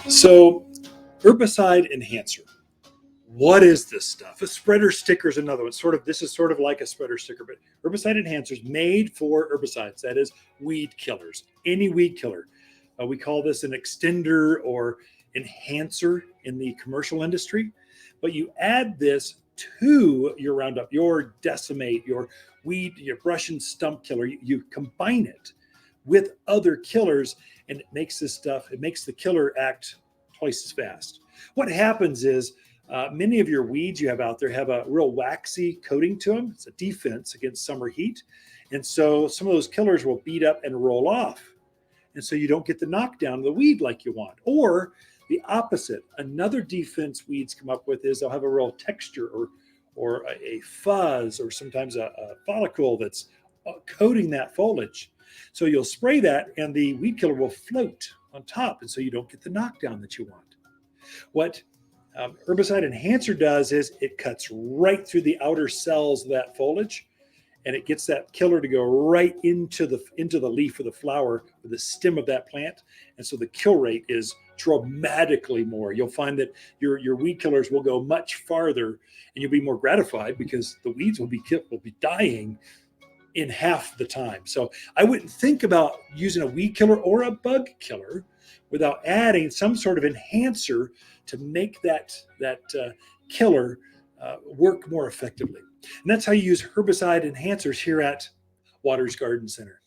So, Herbicide Enhancer. What is this stuff? A spreader sticker is another one. This is sort of like a spreader sticker, but Herbicide Enhancer is made for herbicides. That is, weed killers. Any weed killer. We call this an extender or enhancer in the commercial industry. But you add this to your Roundup, your Decimate, your weed, your brush and stump killer. You combine it with other killers, and it makes this stuff. It makes the killer act twice as fast. What happens is many of your weeds you have out there have a real waxy coating to them. It's a defense against summer heat. And so some of those killers will beat up and roll off. And so you don't get the knockdown of the weed like you want. Or the opposite, another defense weeds come up with is they'll have a real texture or a fuzz or sometimes a follicle that's coating that foliage. So you'll spray that and the weed killer will float on top. And so you don't get the knockdown that you want. What Herbicide Enhancer does is it cuts right through the outer cells of that foliage, and it gets that killer to go right into the leaf or the flower or the stem of that plant. And so the kill rate is dramatically more. You'll find that your weed killers will go much farther, and you'll be more gratified because the weeds will be dying in half the time. So I wouldn't think about using a weed killer or a bug killer without adding some sort of enhancer to make that killer work more effectively. And that's how you use herbicide enhancers here at Waters Garden Center.